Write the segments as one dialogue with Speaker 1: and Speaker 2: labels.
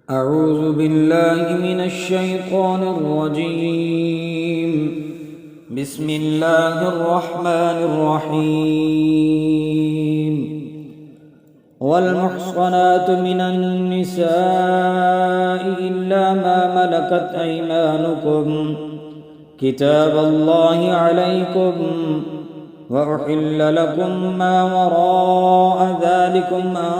Speaker 1: أعوذ بالله من الشيطان الرجيم. بسم الله الرحمن الرحيم. والمحصنات من النساء إلا ما ملكت أيمانكم كتاب الله عليكم وأحل لكم ما وراء ذلكم أن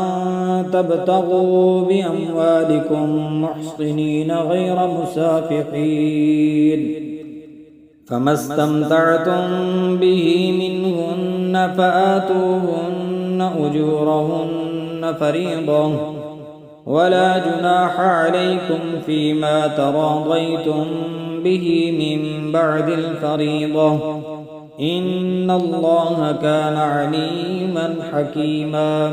Speaker 1: تبتغوا بأموالكم محصنين غير مسافحين، فما استمتعتم به منهن فآتوهن أجورهن فريضة، ولا جناح عليكم فيما تراضيتم به من بعد الفريضة، إن الله كان عليما حكيما.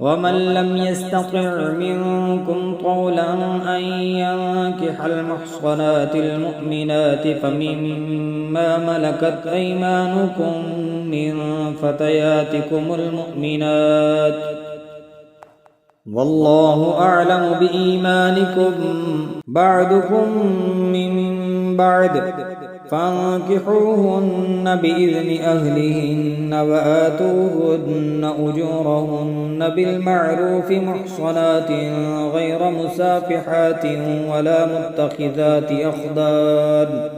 Speaker 1: ومن لم يستطع منكم طولا أن ينكح المحصنات المؤمنات فمما ملكت أيمانكم من فتياتكم المؤمنات، والله أعلم بإيمانكم بعضكم من بعد، فانكحوهن بإذن أهلهن وآتوهن أجورهن بالمعروف محصنات غير مسافحات ولا متخذات أخدان،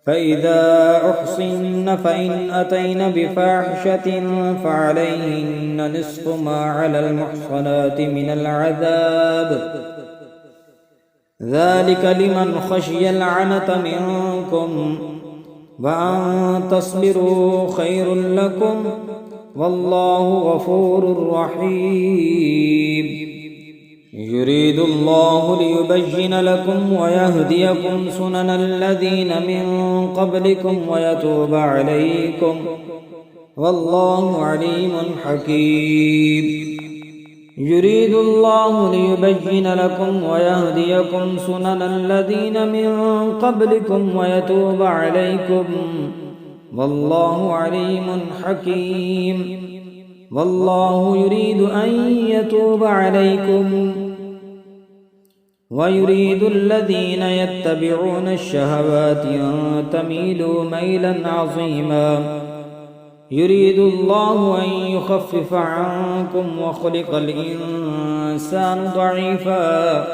Speaker 1: فإذا أحصن فإن أتين بفاحشة فعليهن نصف ما على المحصنات من العذاب، ذلك لمن خشي العنة منكم، وأن تصبروا خير لكم، والله غفور رحيم. يريد الله ليبين لكم ويهديكم سنن الذين من قبلكم ويتوب عليكم، والله عليم حكيم. يريد الله ليبين لكم ويهديكم سنن الذين من قبلكم ويتوب عليكم، والله عليم حكيم. والله يريد أن يتوب عليكم ويريد الذين يتبعون الشهوات أن تميلوا ميلا عظيما. يريد الله أن يخفف عنكم وخلق الإنسان ضعيفا.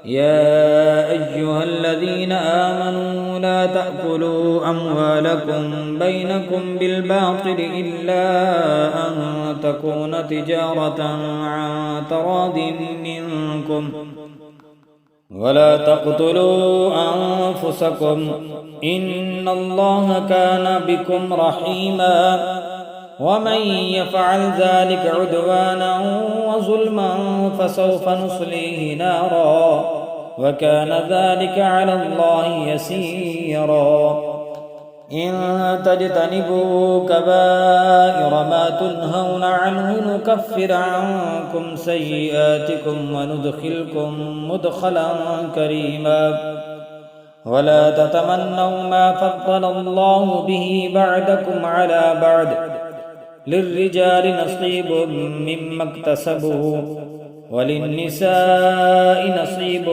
Speaker 1: يا أيها الذين آمنوا لا تأكلوا أموالكم بينكم بالباطل إلا أن تكون تجارة عن تراض منكم، ولا تقتلوا أنفسكم إن الله كان بكم رحيما. ومن يفعل ذلك عدوانا وظلما فسوف نصليه نارا، وكان ذلك على الله يسيرا. إن تجتنبوا كبائر ما تنهون عنه نكفر عنكم سيئاتكم وندخلكم مدخلا كريما. ولا تتمنوا ما فضل الله به بعدكم على بعد، للرجال نصيب مما اكتسبوا وللنساء نصيب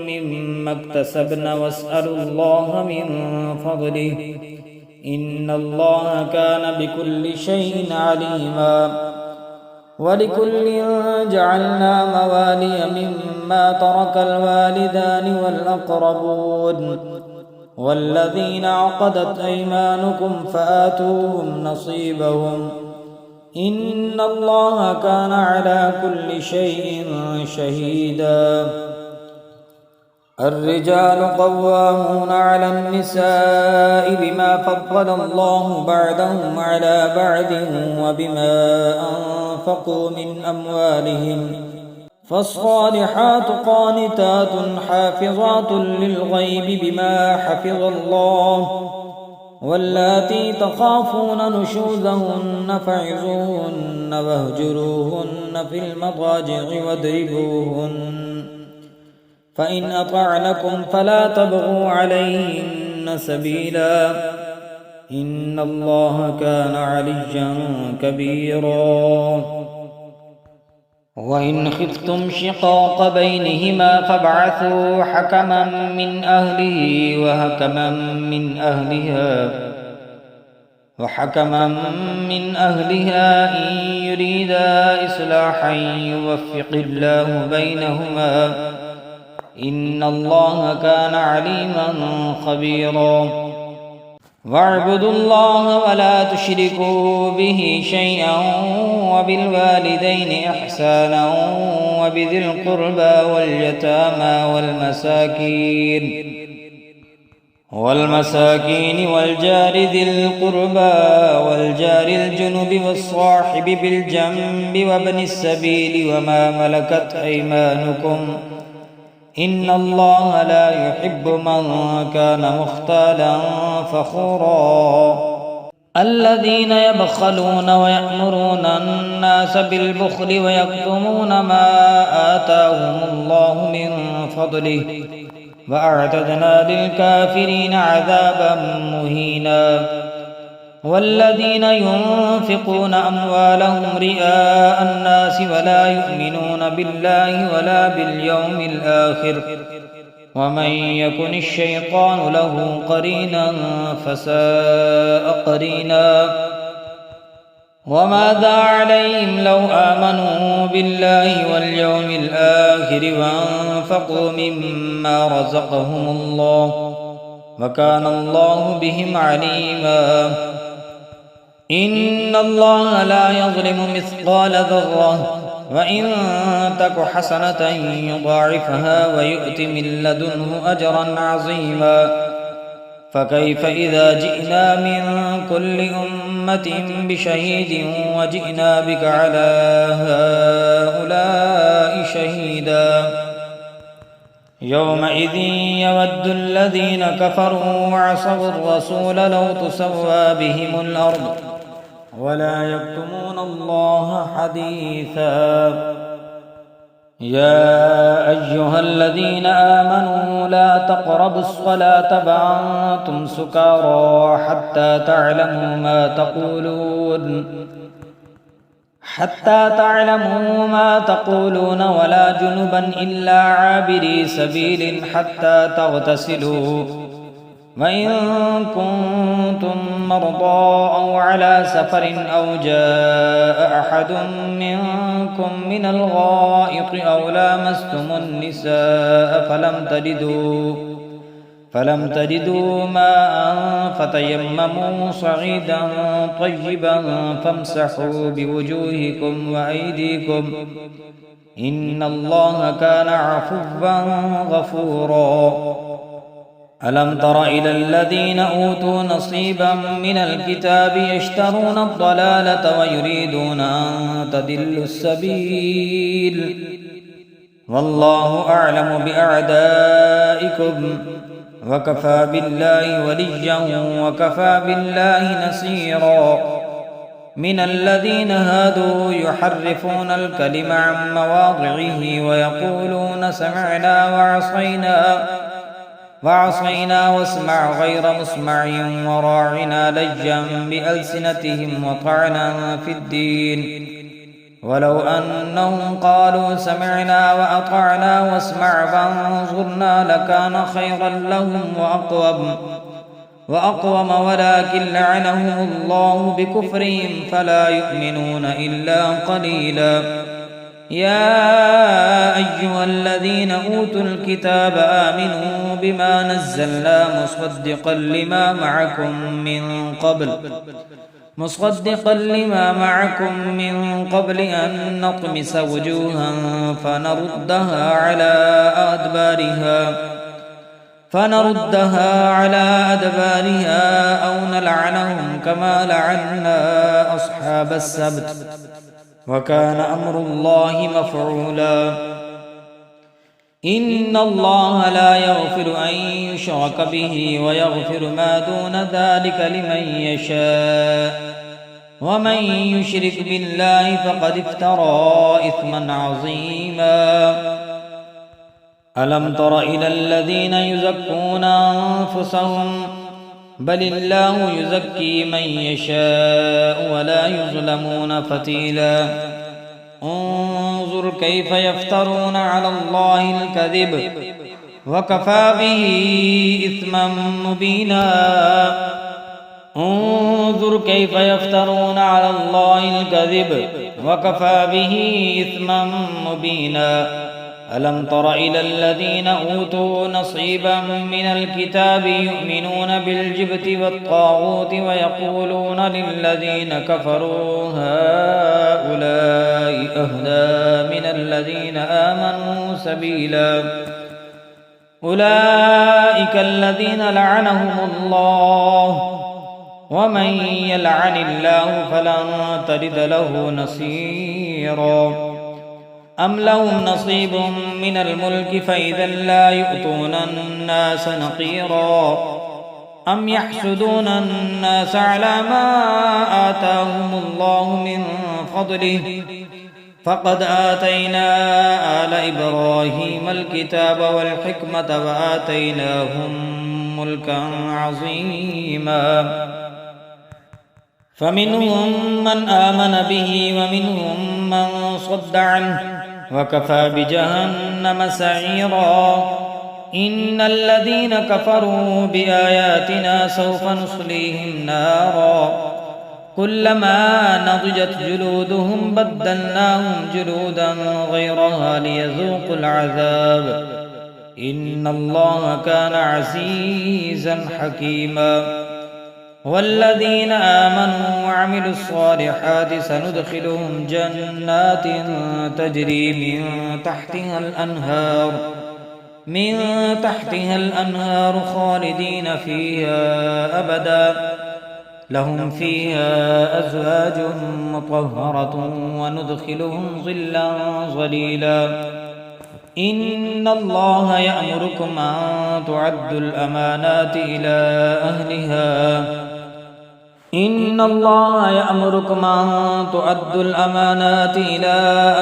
Speaker 1: مما اكتسبن، واسألوا الله من فضله إن الله كان بكل شيء عليما. ولكل جعلنا موالي مما ترك الوالدان والأقربون والذين عقدت أيمانكم فآتوهم نصيبهم إن الله كان على كل شيء شهيدا. الرجال قوامون على النساء بما فضل الله بعضهم على بعض وبما أنفقوا من أموالهم، فالصالحات قانتات حافظات للغيب بما حفظ الله، واللاتي تخافون نشوزهن فعظوهن واهجروهن في المضاجع واضربوهن، فإن أطعنكم فلا تبغوا عليهن سبيلا إن الله كان عليا كبيرا. وإن خفتم شقاق بينهما فابعثوا حكما من أهله وحكما من أهلها إن يريدا إصلاحا يوفق الله بينهما إن الله كان عليما خبيرا واعبدوا الله ولا تشركوا به شيئا وبالوالدين إحسانا وبذي القربى واليتامى والمساكين والجار ذي القربى والجار الجنب والصاحب بالجنب وابن السبيل وما ملكت أيمانكم إن الله لا يحب من كان مختالا فخورا الذين يبخلون ويأمرون الناس بالبخل ويكتمون ما آتاهم الله من فضله وأعتدنا للكافرين عذابا مهينا والذين ينفقون أموالهم رئاء الناس ولا يؤمنون بالله ولا باليوم الآخر ومن يكن الشيطان له قرينا فساء قرينا وماذا عليهم لو آمنوا بالله واليوم الآخر وأنفقوا مما رزقهم الله وكان الله بهم عليما إن الله لا يظلم مثقال ذرة وإن تك حسنة يضاعفها ويؤت من لدنه أجرا عظيما فكيف إذا جئنا من كل أمة بشهيد وجئنا بك على هؤلاء شهيدا يومئذ يود الذين كفروا وعصوا الرسول لو تسوى بهم الأرض ولا يكتمون الله حديثا يا أيها الذين آمنوا لا تقربوا الصلاة وأنتم سكارى حتى تعلموا ما تقولون ولا جنبا إلا عابري سبيل حتى تغتسلوا وإن كنتم مرضى أو على سفر أو جاء أحد منكم من الغائط أو لامستم النساء فلم تجدوا ماء فتيمموا صعيدا طيبا فامسحوا بوجوهكم وأيديكم إن الله كان عفوا غفورا ألم تر إلى الذين أوتوا نصيبا من الكتاب يشترون الضلالة ويريدون أن تضلوا السبيل والله أعلم بأعدائكم وكفى بالله وليا وكفى بالله نصيرا من الذين هادوا يحرفون الكلم عن مواضعه ويقولون سمعنا وعصينا واسمع غير مسمع وراعنا لجا بألسنتهم وطعنا في الدين ولو أنهم قالوا سمعنا وأطعنا واسمع فانظرنا لكان خيرا لهم وأقوم ولكن لعنهم الله بكفرهم فلا يؤمنون إلا قليلا يا أيها الذين أوتوا الكتاب آمنوا بما نزلنا مصدقا لما معكم من قبل أن نطمس وجوها فنردها على أدبارها أو نلعنهم كما لعنا أصحاب السبت وكان أمر الله مفعولا إن الله لا يغفر أن يشرك به ويغفر ما دون ذلك لمن يشاء ومن يشرك بالله فقد افترى إثما عظيما ألم تر إلى الذين يزكون أنفسهم بل الله يزكي من يشاء ولا يظلمون فتيلا انظر كيف يفترون على الله الكذب وكفى به إثما مبينا انظر كيف يفترون على الله الكذب وكفى به إثما مبينا ألم تر إلى الذين أوتوا نصيبا من الكتاب يؤمنون بالجبت والطاغوت ويقولون للذين كفروا هؤلاء أهدى من الذين آمنوا سبيلا أولئك الذين لعنهم الله ومن يلعن الله فلن تجد له نصيرا أم لهم نصيب من الملك فإذا لا يؤتون الناس نقيرا أم يحسدون الناس على ما آتاهم الله من فضله فقد آتينا آل إبراهيم الكتاب والحكمة وآتيناهم ملكا عظيما فمنهم من آمن به ومنهم من صد عنه وكفى بجهنم سعيرا إن الذين كفروا بآياتنا سوف نصليهم نارا كلما نضجت جلودهم بدلناهم جلودا غيرها ليذوقوا العذاب إن الله كان عزيزا حكيما والذين آمنوا وعملوا الصالحات سندخلهم جنات تجري من تحتها الأنهار خالدين فيها أبدا لهم فيها أزواج مطهرة وندخلهم ظلا ظليلا إن الله يأمركم أن تعدوا الأمانات إلى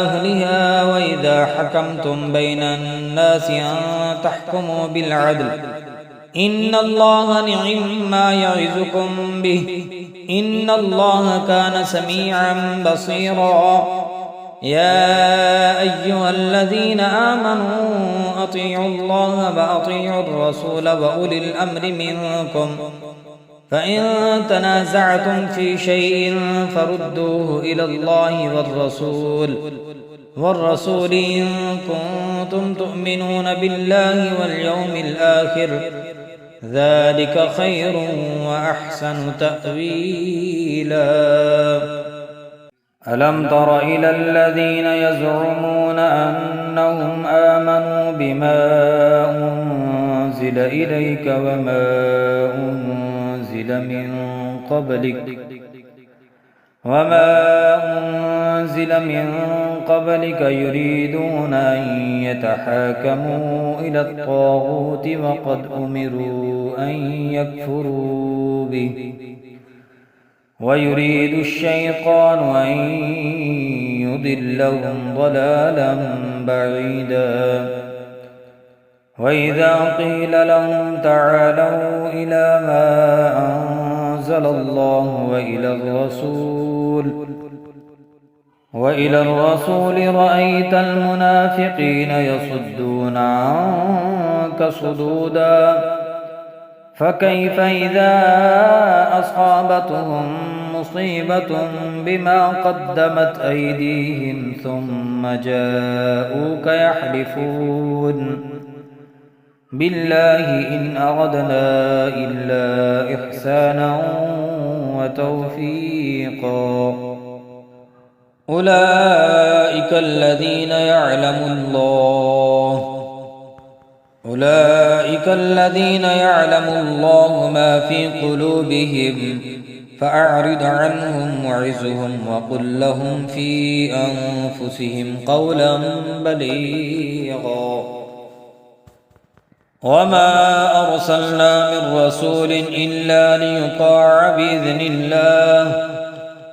Speaker 1: أهلها وإذا حكمتم بين الناس أن تحكموا بالعدل إن الله نعم ما يعظكم به إن الله كان سميعا بصيرا يا أيها الذين آمنوا أطيعوا الله وأطيعوا الرسول وأولي الأمر منكم فإن تنازعتم في شيء فردوه إلى الله والرسول إن كنتم تؤمنون بالله واليوم الآخر ذلك خير وأحسن تأويلا ألم تر إلى الذين يزعمون أنهم آمنوا بما أنزل إليك وما أنزل من قبلك يريدون أن يتحاكموا إلى الطاغوت وقد أمروا أن يكفروا به ويريد الشيطان أن يضلهم ضلالا بعيدا وإذا قيل لهم تعالوا إلى ما أنزل الله وإلى الرسول رأيت المنافقين يصدون عنك صدودا فكيف إذا أصابتهم مصيبة بما قدمت أيديهم ثم جاءوك يحلفون بالله إن أردنا إلا إحسانا وتوفيقا أولئك الذين يعلم الله ما في قلوبهم فأعرض عنهم وعظهم وقل لهم في أنفسهم قولا بليغا وما أرسلنا من رسول إلا ليطاع بإذن الله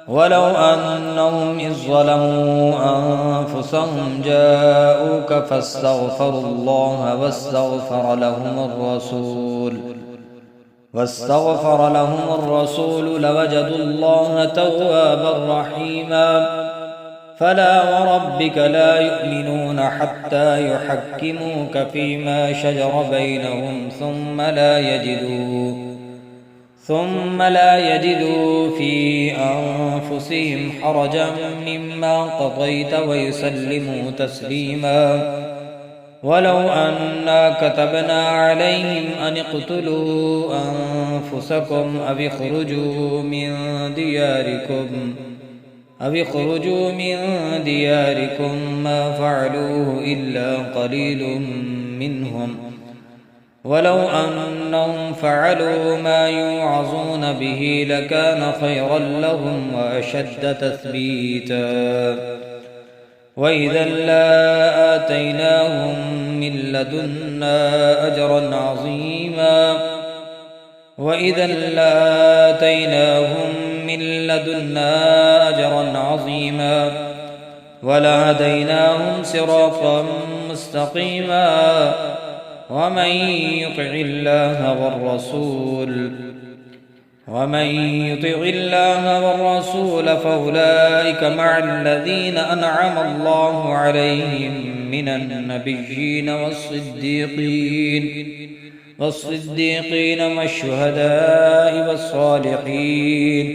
Speaker 1: ولو أنهم إذ ظلموا أنفسهم جاءوك فاستغفروا الله واستغفر لهم الرسول لوجدوا الله توابا رحيما فلا وربك لا يؤمنون حتى يحكموك فيما شجر بينهم ثم لا يجدوا في أنفسهم حرجا مما قضيت ويسلموا تسليما. ولو أنا كتبنا عليهم أن اقتلوا أنفسكم أو اخرجوا من دياركم ما فعلوه إلا قليل منهم، ولو أنهم فعلوا ما يوعظون به لكان خيرا لهم وأشد تثبيتا. وإذا لآتيناهم من لدنا أجرا عظيما ولهديناهم صراطا مستقيما. ومن يطع الله والرسول فأولئك مع الذين أنعم الله عليهم من النبيين والصديقين والشهداء والصالحين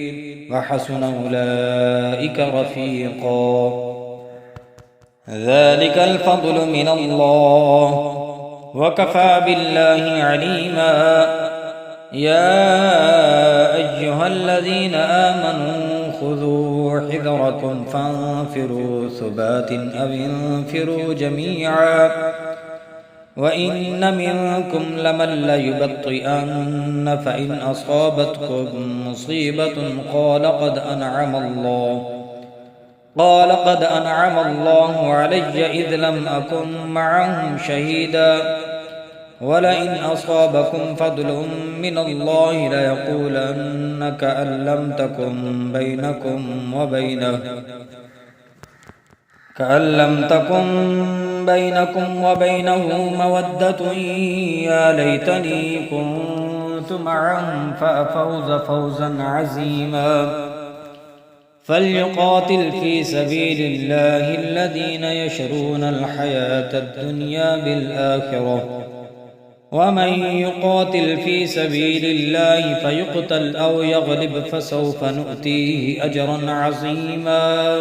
Speaker 1: وحسن أولئك رفيقا. ذلك الفضل من الله وكفى بالله عليما. يا أيها الذين آمنوا خذوا حذركم فانفروا ثبات أو انفروا جميعا. وإن منكم لمن ليبطئن فإن أصابتكم مصيبة قال قد أنعم الله علي إذ لم أكن معهم شهيدا. ولئن أصابكم فضل من الله ليقولن كأن لم تكن بينكم وبينه مودة يا ليتني كنت معهم فأفوز فوزا عظيما. فليقاتل في سبيل الله الذين يشرون الحياة الدنيا بالآخرة، ومن يقاتل في سبيل الله فيقتل أو يغلب فسوف نؤتيه أجرا عظيما.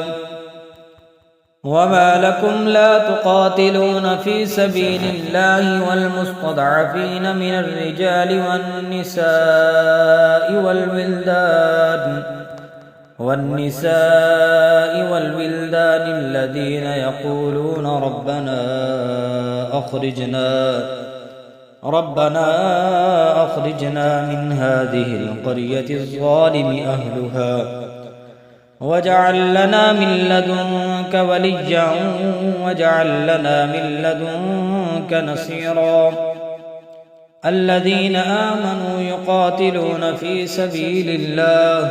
Speaker 1: وما لكم لا تقاتلون في سبيل الله والمستضعفين من الرجال والولدان الذين يقولون ربنا أخرجنا من هذه القرية الظالم أهلها واجعل لنا من لدنك وليا واجعل لنا من لدنك نصيرا. الذين آمنوا يقاتلون في سبيل الله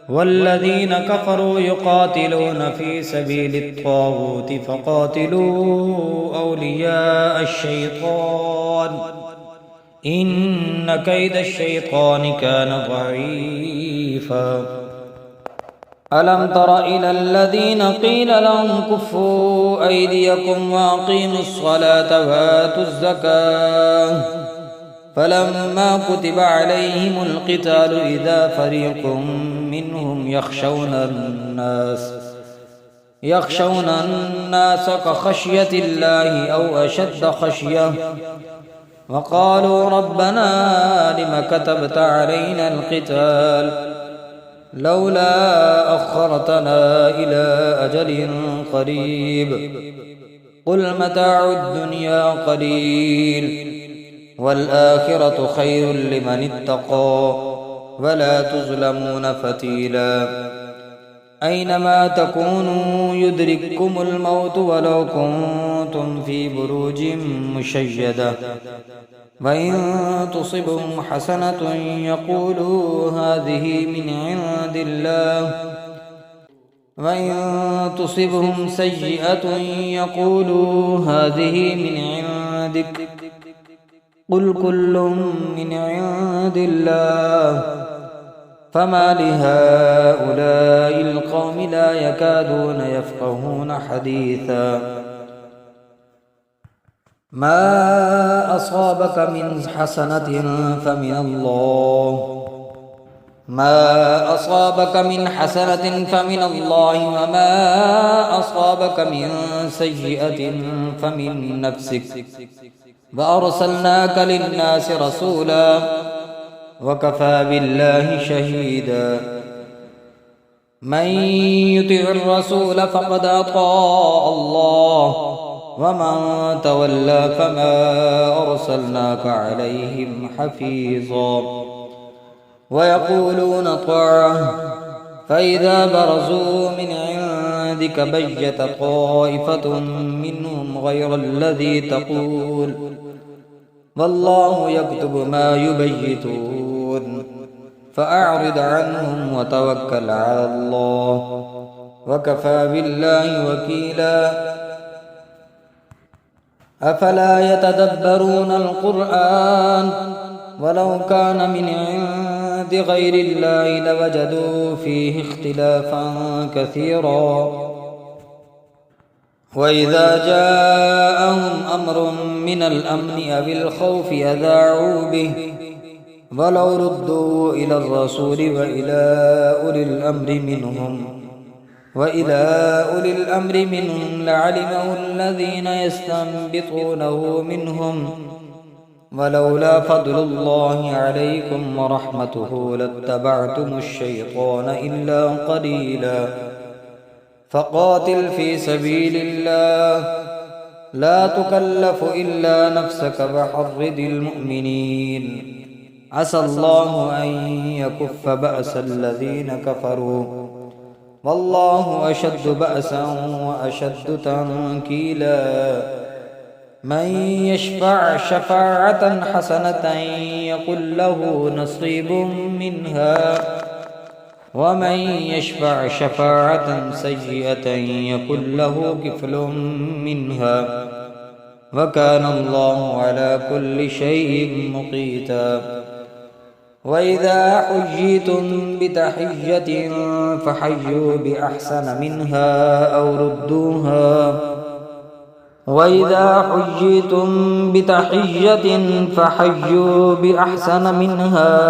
Speaker 1: والذين كفروا يقاتلون في سبيل الطاغوت فقاتلوا أولياء الشيطان إن كيد الشيطان كان ضعيفا. ألم تر إلى الذين قيل لهم كفوا أيديكم وأقيموا الصلاة وآتوا الزكاة فلما كتب عليهم القتال إذا فريق منهم يخشون الناس كخشية الله أو أشد خشية وقالوا ربنا لم كتبت علينا القتال لولا أخرتنا إلى أجل قريب قل متاع الدنيا قليل والآخرة خير لمن اتقى ولا تظلمون فتيلا. أينما تكونوا يدرككم الموت ولو كنتم في بروج مشيدة وإن تصبهم حسنة يقولوا هذه من عند الله وإن تصبهم سيئة يقولوا هذه من عندك قل كل من عند الله فما لهؤلاء القوم لا يكادون يفقهون حديثا ما أصابك من حسنة فمن الله وما أصابك من سيئة فمن نفسك وأرسلناك للناس رسولا وكفى بالله شهيدا من يطع الرسول فقد أطاع الله ومن تولى فما أرسلناك عليهم حفيظا ويقولون طاعة فإذا برزوا من عندك بيت طائفة منهم غير الذي تقول والله يكتب ما يبيتون فأعرض عنهم وتوكل على الله وكفى بالله وكيلا أفلا يتدبرون القرآن ولو كان من عند غير الله لوجدوا فيه اختلافا كثيرا وإذا جاءهم أمر من الأمن أو الخوف أذاعوا به ولو ردوا إلى الرسول وإلى أولي الأمر منهم لعلمه الذين يستنبطونه منهم ولولا فضل الله عليكم ورحمته لاتبعتم الشيطان إلا قليلا فقاتل في سبيل الله لا تكلف إلا نفسك وحرض المؤمنين عسى الله أن يكف بأس الذين كفروا والله أشد بأسا وأشد تنكيلا من يشفع شفاعة حسنة يكن له نصيب منها ومن يشفع شفاعة سيئة يكن له كفل منها وكان الله على كل شيء مقيتا وإذا حييتم بتحية فحيوا بأحسن منها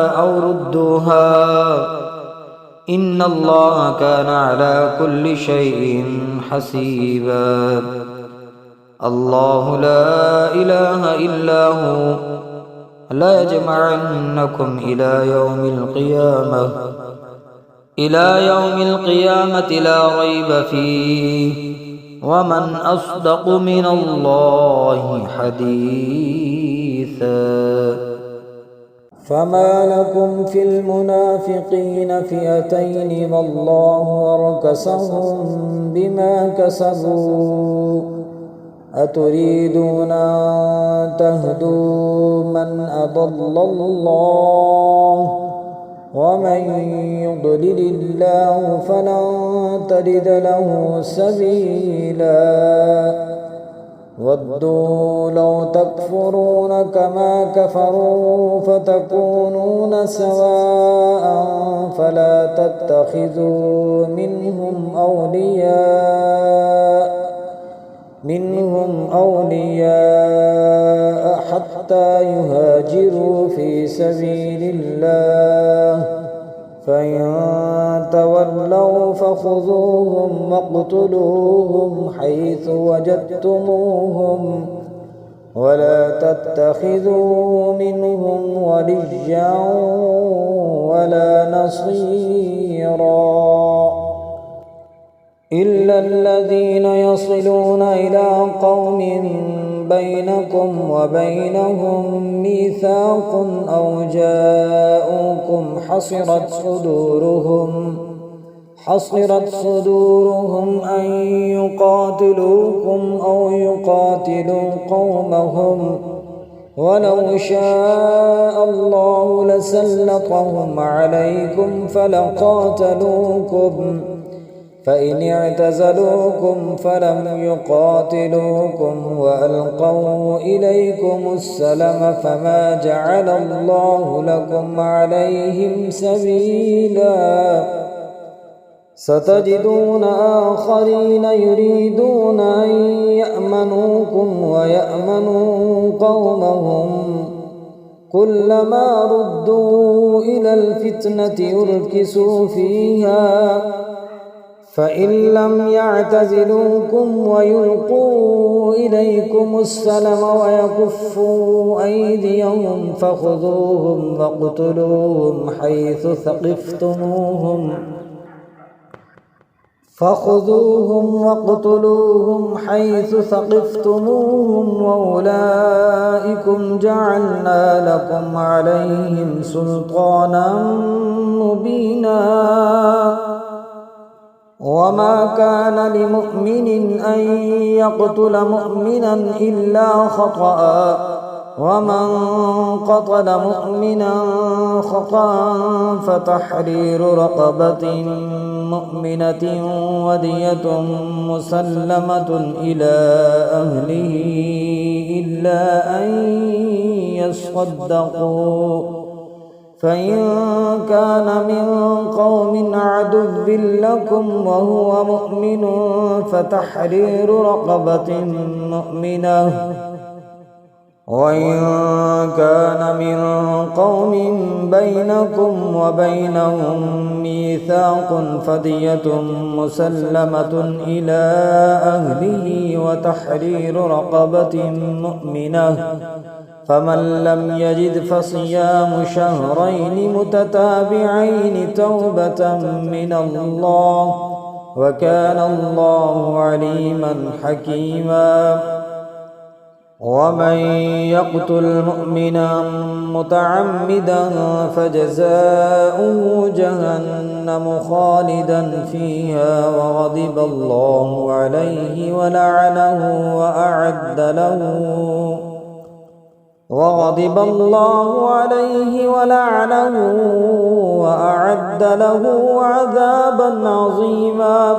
Speaker 1: أو ردوها إن الله كان على كل شيء حسيبا الله لا إله إلا هو لا يجمعنكم إلى يوم القيامة لا ريب فيه ومن أصدق من الله حديثا
Speaker 2: فما لكم في المنافقين فئتين والله أركسهم بما كسبوا أتريدون أن تهدوا من أضل الله ومن يضلل الله فلن تجد له سبيلا ودوا لو تكفرون كما كفروا فتكونون سواء فلا تتخذوا منهم أولياء حتى يهاجروا في سبيل الله فإن تولوا فخذوهم واقتلوهم حيث وجدتموهم ولا تتخذوا منهم وليا ولا نصيرا إلا الذين يصلون إلى قوم بينكم وبينهم ميثاق أو جاءوكم حصرت صدورهم أن يقاتلوكم أو يقاتلوا قومهم ولو شاء الله فإن اعتزلوكم فلم يقاتلوكم وألقوا إليكم السلم فما جعل الله لكم عليهم سبيلا ستجدون آخرين يريدون أن يأمنوكم ويأمنوا قومهم كلما ردوا إلى الفتنة أركسوا فيها فإن لم يعتزلوكم ويلقوا إليكم السلم ويكفوا أيديهم فخذوهم واقتلوهم حيث ثقفتموهم وأولئكم جعلنا لكم عليهم سلطانا مبينا وما كان لمؤمن أن يقتل مؤمنا إلا خطأ ومن قتل مؤمنا خطأ فتحرير رقبة مؤمنة ودية مسلمة إلى أهله إلا أن يصدقوا فإن كان من قوم عدو لكم وهو مؤمن فتحرير رقبة مؤمنة وإن كان من قوم بينكم وبينهم ميثاق فدية مسلمة إلى أهله وتحرير رقبة مؤمنة فمن لم يجد فصيام شهرين متتابعين توبة من الله وكان الله عليما حكيما ومن يقتل مؤمنا متعمدا فجزاؤه جهنم خالدا فيها وغضب الله عليه ولعنه وأعد له عذابا عظيما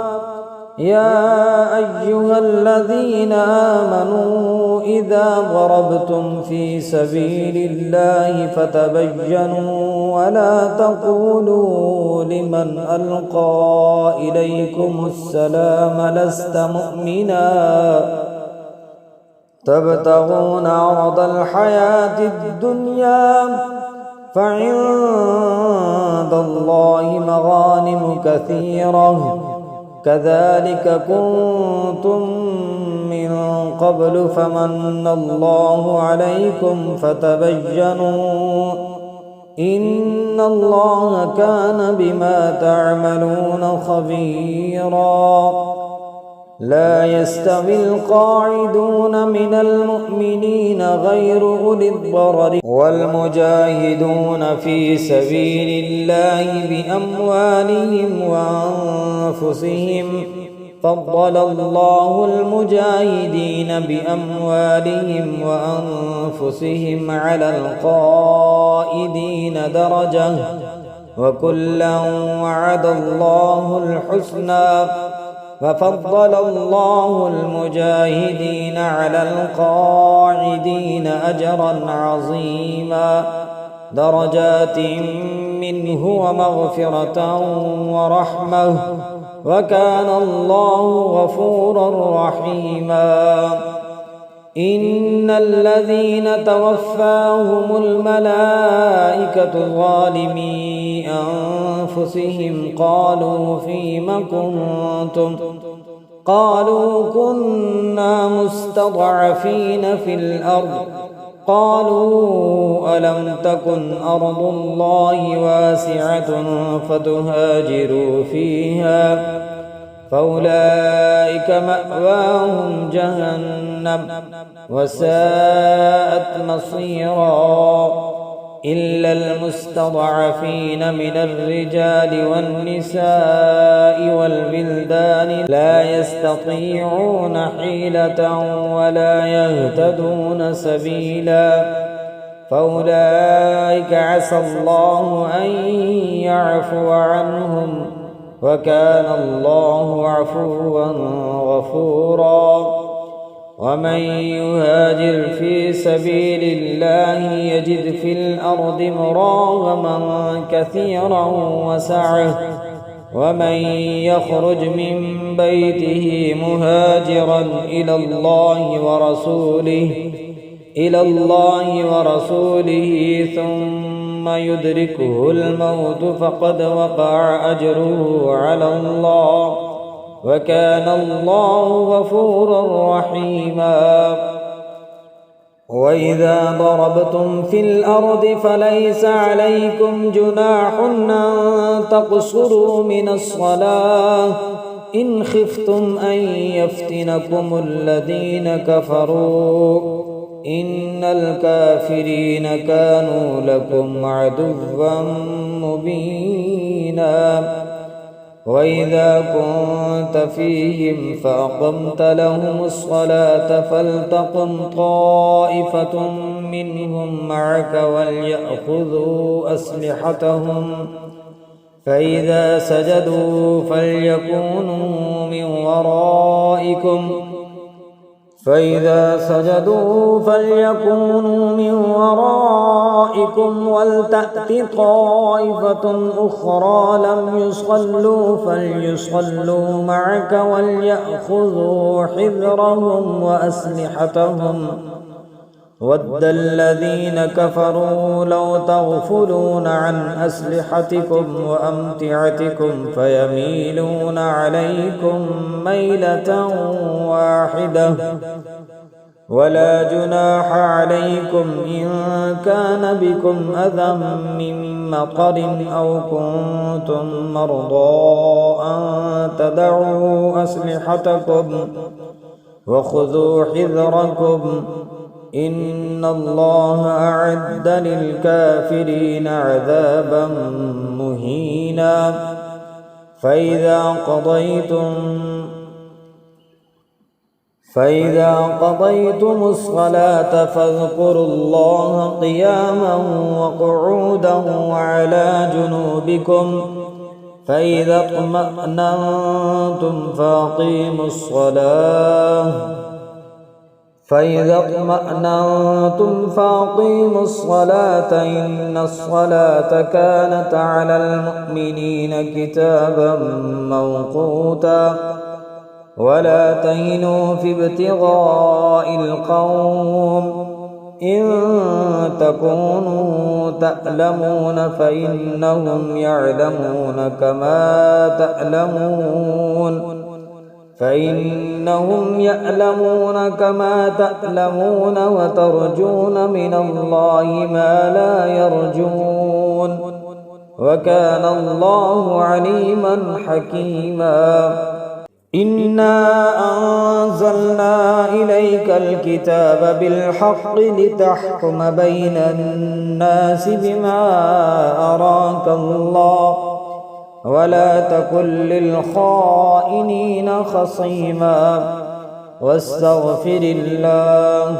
Speaker 2: يا أيها الذين آمنوا إذا ضربتم في سبيل الله فتبينوا ولا تقولوا لمن ألقى إليكم السلام لست مؤمنا تبتغون عرض الحياة الدنيا فعند الله مغانم كثيرة كذلك كنتم من قبل فمن الله عليكم فتبينوا إن الله كان بما تعملون خبيرا لا يستوي القاعدون من المؤمنين غير أولي الضرر والمجاهدون في سبيل الله بأموالهم وأنفسهم فضل الله المجاهدين بأموالهم وأنفسهم على القائدين درجة وكلا وعد الله الحسنى ففضل الله المجاهدين على القاعدين أجرا عظيما درجات منه ومغفرة ورحمة وكان الله غفورا رحيما إن الذين توفاهم الملائكة ظالمي أنفسهم قالوا فيم كنتم قالوا كنا مستضعفين في الأرض قالوا ألم تكن أرض الله واسعة فتهاجروا فيها فأولئك مأواهم جهنم وساءت مصيرا إلا المستضعفين من الرجال والنساء والبلدان لا يستطيعون حيلة ولا يهتدون سبيلا فأولئك عسى الله أن يعفو عنهم وكان الله عفوا غفورا. ومن يهاجر في سبيل الله يجد في الأرض مراغما كثيرا وسعة، ومن يخرج من بيته مهاجرا إلى الله ورسوله ثم يدركه الموت فقد وقع أجره على الله، وكان الله غفورا رحيما. وإذا ضربتم في الأرض فليس عليكم جناح أن تقصروا من الصلاة إن خفتم أن يفتنكم الذين كفروا إن الكافرين كانوا لكم عدوا مبينا. وإذا كنت فيهم فأقمت لهم الصلاة فلتقم طائفة منهم معك وليأخذوا أسلحتهم، فإذا سجدوا فليكونوا من ورائكم ولتأت طائفة أخرى لم يصلوا فليصلوا معك وليأخذوا حذرهم وأسلحتهم. ود الذين كفروا لو تغفلون عن أسلحتكم وأمتعتكم فيميلون عليكم ميلة واحدة، ولا جناح عليكم إن كان بكم أذى من مطر أو كنتم مرضى أن تدعوا أسلحتكم وخذوا حذركم إن الله أعد للكافرين عذابا مهينا. فإذا قضيتم الصلاة فاذكروا الله قياما وقعودا وعلى جنوبكم، فإذا اطمأننتم فأقيموا الصلاة إن الصلاة كانت على المؤمنين كتابا موقوتا. ولا تهنوا في ابتغاء القوم إن تكونوا تألمون فإنهم يعلمون كما تألمون وترجون من الله ما لا يرجون، وكان الله عليما حكيما. إنا أنزلنا إليك الكتاب بالحق لتحكم بين الناس بما أراك الله ولا تكن للخائنين خصيما، واستغفر الله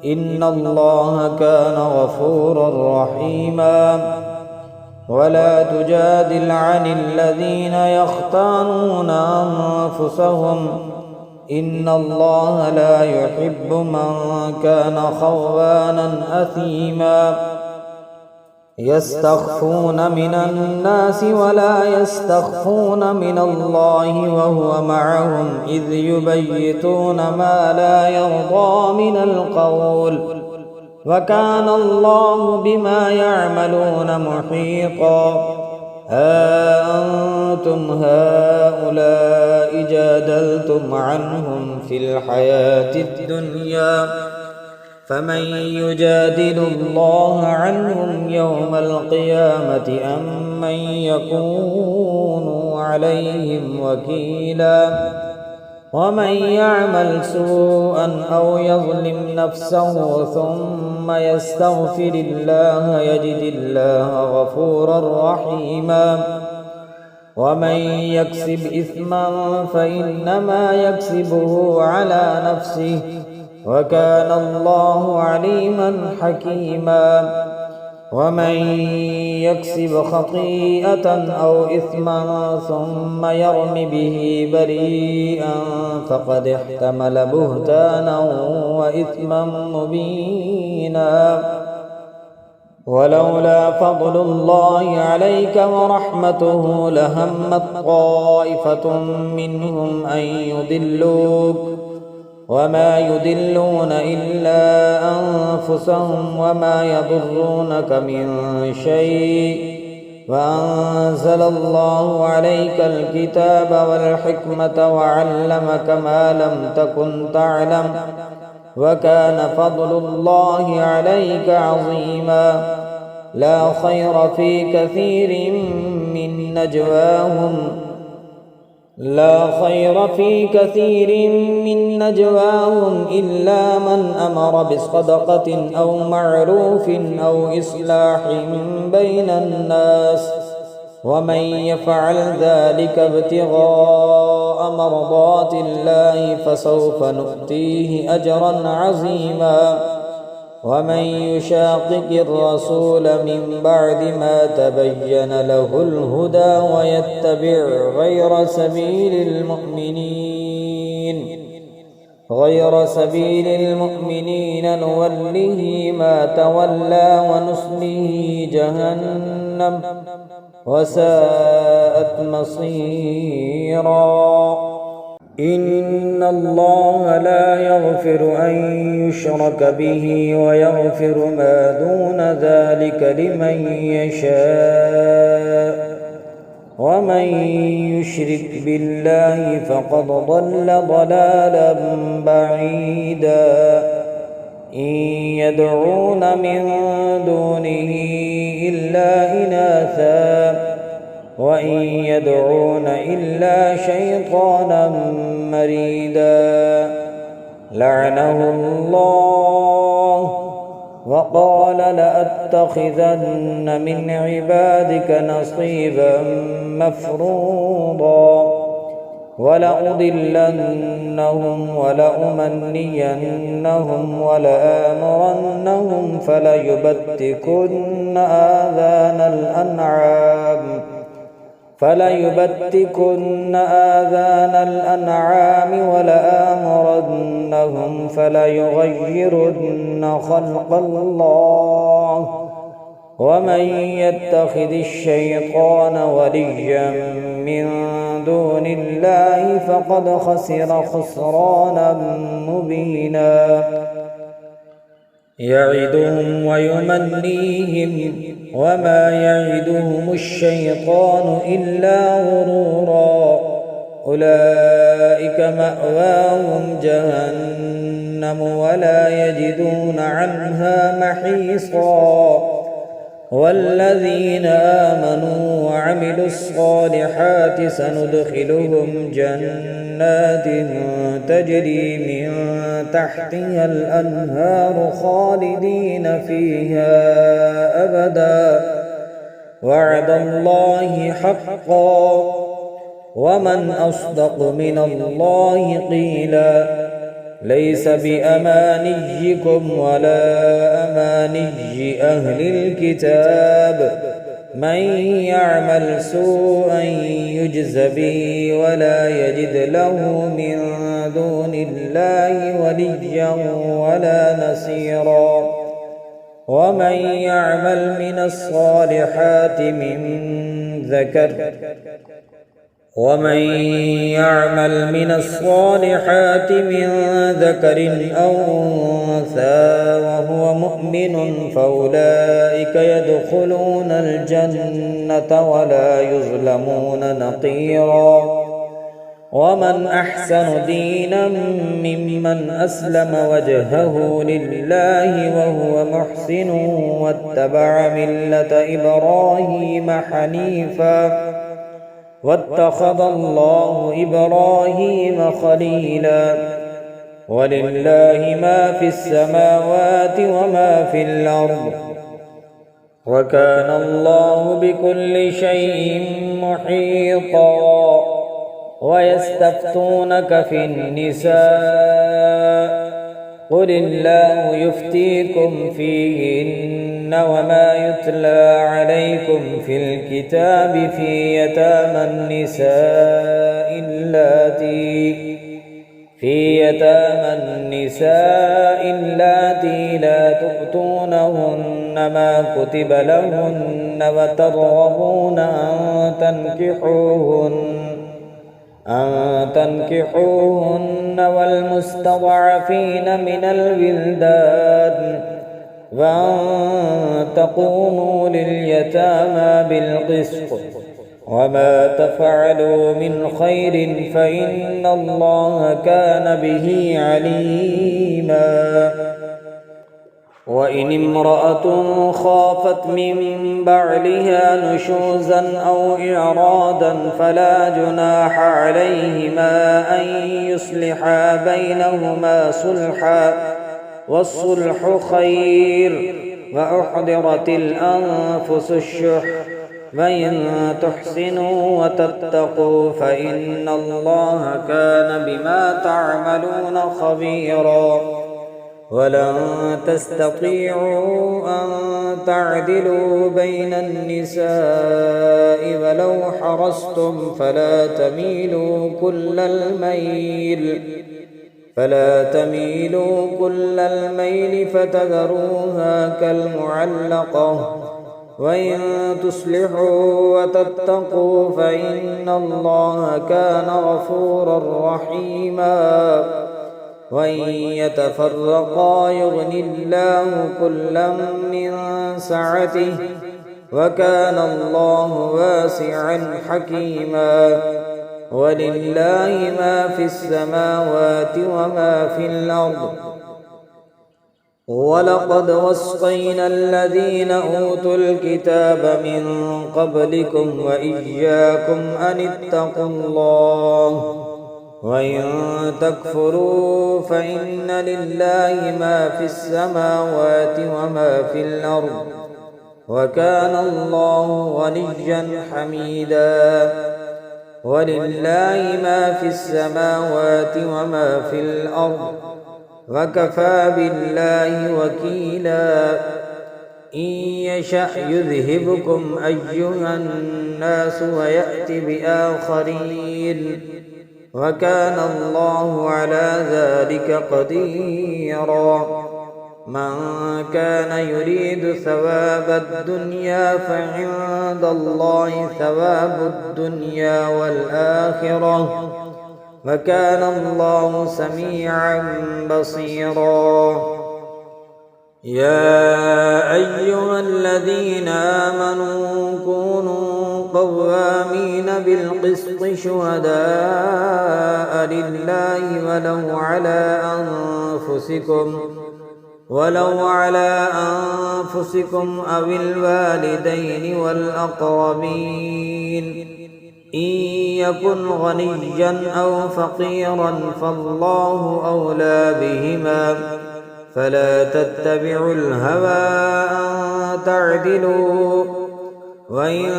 Speaker 2: إن الله كان غفورا رحيما. ولا تجادل عن الذين يختانون أنفسهم إن الله لا يحب من كان خوانا أثيما. يستخفون من الناس ولا يستخفون من الله وهو معهم إذ يبيتون ما لا يرضى من القول، وكان الله بما يعملون محيطا. أنتم هؤلاء جادلتم عنهم في الحياة الدنيا فمن يجادل الله عنهم يوم القيامة أم من يكون عليهم وكيلا. ومن يعمل سوءا أو يظلم نفسه ثم يستغفر الله يجد الله غفورا رحيما. ومن يكسب إثما فإنما يكسبه على نفسه وكان الله عليما حكيما. ومن يكسب خطيئة أو إثما ثم يرم به بريئا فقد احتمل بهتانا وإثما مبينا. ولولا فضل الله عليك ورحمته لهمت طائفة منهم أن يضلوك وما يضلون إلا أنفسهم وما يضرونك من شيء. فأنزل الله عليك الكتاب والحكمة وعلمك ما لم تكن تعلم وكان فضل الله عليك عظيما. لا خير في كثير من نجواهم إلا من أمر بصدقة أو معروف أو إصلاح بين الناس ومن يفعل ذلك ابتغاء مرضات الله فسوف نؤتيه أجرا عظيما. ومن يشاقق الرسول من بعد ما تبين له الهدى ويتبع غير سبيل المؤمنين نوله ما تولى ونصله جهنم وساءت مصيرا. إن الله لا يغفر أن يشرك به ويغفر ما دون ذلك لمن يشاء ومن يشرك بالله فقد ضل ضلالا بعيدا. إن يدعون من دونه إلا إناثا وإن يدعون إلا شيطانا مريدا لعنه الله وقال لأتخذن من عبادك نصيبا مفروضا ولأضلنهم ولأمنينهم ولآمرنهم فليبتكن آذان الأنعام ولآمرنهم فليغيرن خلق الله ومن يتخذ الشيطان وليا من دون الله فقد خسر خسرانا مبينا. يعدهم ويمنيهم وما يعدهم الشيطان إلا غرورا. أولئك مأواهم جهنم ولا يجدون عنها محيصا. والذين آمنوا وعملوا الصالحات سندخلهم جنات تجري من تحتها الأنهار خالدين فيها أبدا وعد الله حقا ومن أصدق من الله قيلا. ليس بأمانيكم ولا أماني أهل الكتاب من يعمل سوءا يجز به ولا يجد له من دون الله وليا ولا نصيرا. ومن يعمل من الصالحات من ذكر أو أنثى وهو مؤمن فأولئك يدخلون الجنة ولا يظلمون نقيرا. ومن أحسن دينا ممن أسلم وجهه لله وهو محسن واتبع ملة إبراهيم حنيفا واتخذ الله إبراهيم خليلا. ولله ما في السماوات وما في الأرض وكان الله بكل شيء محيطا. ويستفتونك في النساء قل الله يفتيكم فيهن وما يتلى عليكم في الكتاب في يتامى النساء اللاتي لا تؤتونهن ما كتب لهن وترغبون أن تنكحوهن والمستضعفين من الولدان وأن تقوموا لليتامى بالقسط وما تفعلوا من خير فإن الله كان به عليما وإن امرأة خافت من بعلها نشوزا أو إعراضا فلا جناح عليهما أن يصلحا بينهما صلحا والصلح خير وأحضرت الأنفس الشح وإن تحسنوا وتتقوا فإن الله كان بما تعملون خبيرا ولن تستطيعوا أن تعدلوا بين النساء ولو حرصتم فلا تميلوا كل الميل فتذروها كالمعلقة وإن تصلحوا وتتقوا فإن الله كان غفورا رحيما وإن يتفرقا يغني الله كلا من سعته وكان الله واسعا حكيما ولله ما في السماوات وما في الأرض ولقد وصينا الذين أوتوا الكتاب من قبلكم وإياكم أن اتقوا الله وإن تكفروا فإن لله ما في السماوات وما في الأرض وكان الله غنيا حميدا ولله ما في السماوات وما في الأرض وكفى بالله وكيلا إن يشأ يذهبكم أيها الناس ويأت بآخرين وكان الله على ذلك قديرا من كان يريد ثواب الدنيا فعند الله ثواب الدنيا والآخرة وكان الله سميعا بصيرا يا أيها الذين آمنوا كونوا قوامين بالقسط شهداء لله ولو على أنفسكم أو الوالدين والأقربين إن يكن غنيا أو فقيرا فالله أولى بهما فلا تتبعوا الهوى أن تعدلوا وإن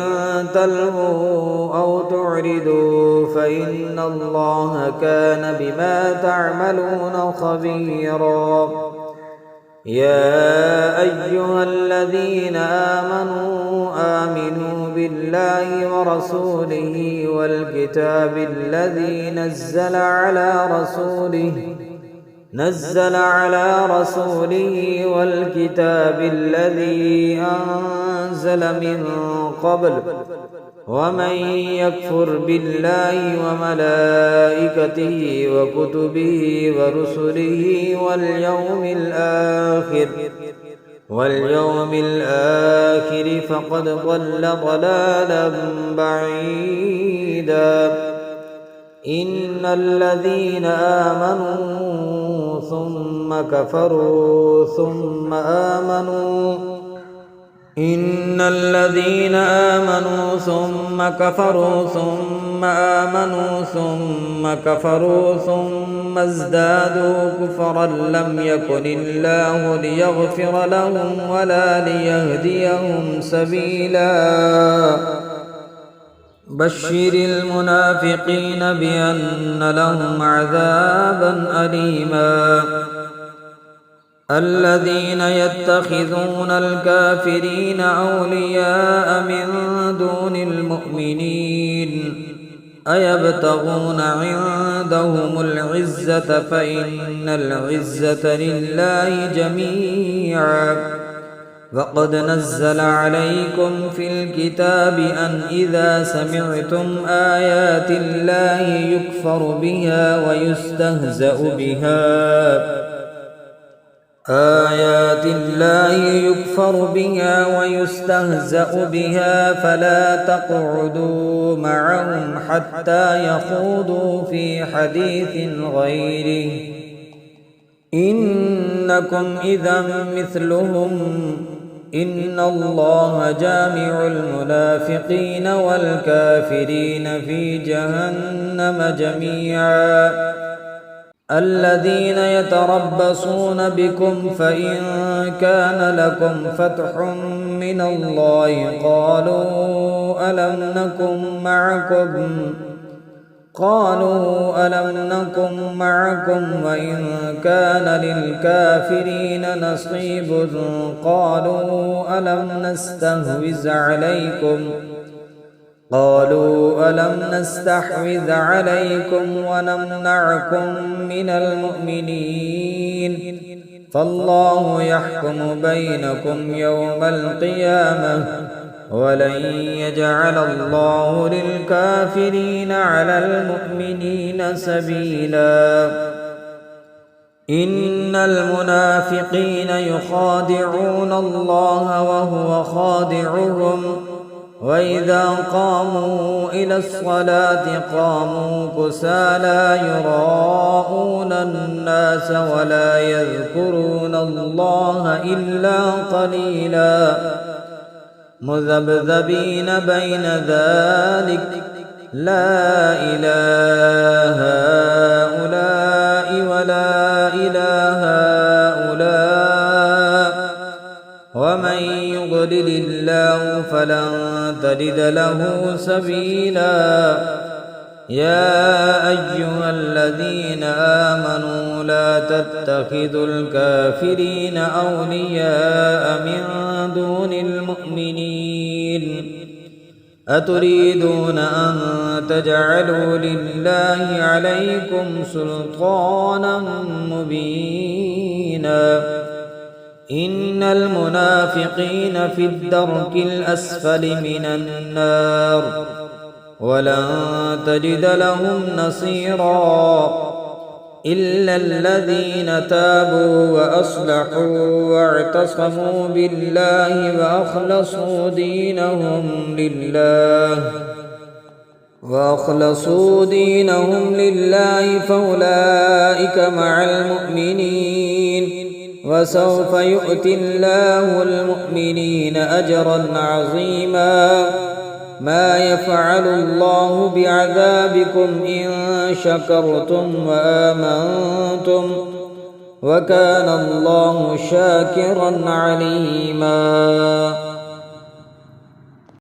Speaker 2: تلووا أو تعرضوا فإن الله كان بما تعملون خبيرا يا أيها الذين آمنوا بالله ورسوله والكتاب الذي نزل على رسوله والكتاب الذي أنزل من قبل ومن يكفر بالله وملائكته وكتبه ورسله واليوم الآخر فقد ضل ضلالا بعيدا إن الذين آمنوا ثم كفروا ثم آمنوا ثم ازدادوا كفرا لم يكن الله ليغفر لهم ولا ليهديهم سبيلا بشر المنافقين بأن لهم عذابا أليما الذين يتخذون الكافرين أولياء من دون المؤمنين أيبتغون عندهم العزة فإن العزة لله جميعا وقد نزل عليكم في الكتاب أن إذا سمعتم آيات الله يكفر بها ويستهزأ بها فلا تقعدوا معهم حتى يخوضوا في حديث غيره إنكم إذا مثلهم إن الله جامع المنافقين والكافرين في جهنم جميعا الذين يتربصون بكم فإن كان لكم فتح من الله قالوا ألم نكن معكم وإن كان للكافرين نصيب قالوا ألم نستحوذ عليكم ونمنعكم من المؤمنين فالله يحكم بينكم يوم القيامة ولن يجعل الله للكافرين على المؤمنين سبيلا إن المنافقين يخادعون الله وهو خادعهم وإذا قاموا إلى الصلاة قاموا كسالى يراءون الناس ولا يذكرون الله إلا قليلا مذبذبين بين ذلك لا إله هؤلاء ولا إله هؤلاء ومن يضلل الله فلن تجد له سبيلا يا أيها الذين آمنوا لا تتخذوا الكافرين أولياء من دون المؤمنين أتريدون أن تجعلوا لله عليكم سلطانا مبينا إن المنافقين في الدرك الأسفل من النار ولن تجد لهم نصيرا إلا الذين تابوا وأصلحوا واعتصموا بالله وأخلصوا دينهم لله فأولئك مع المؤمنين وسوف يؤتي الله المؤمنين أجرا عظيما ما يفعل الله بعذابكم إن شكرتم وآمنتم وكان الله شاكرا عليما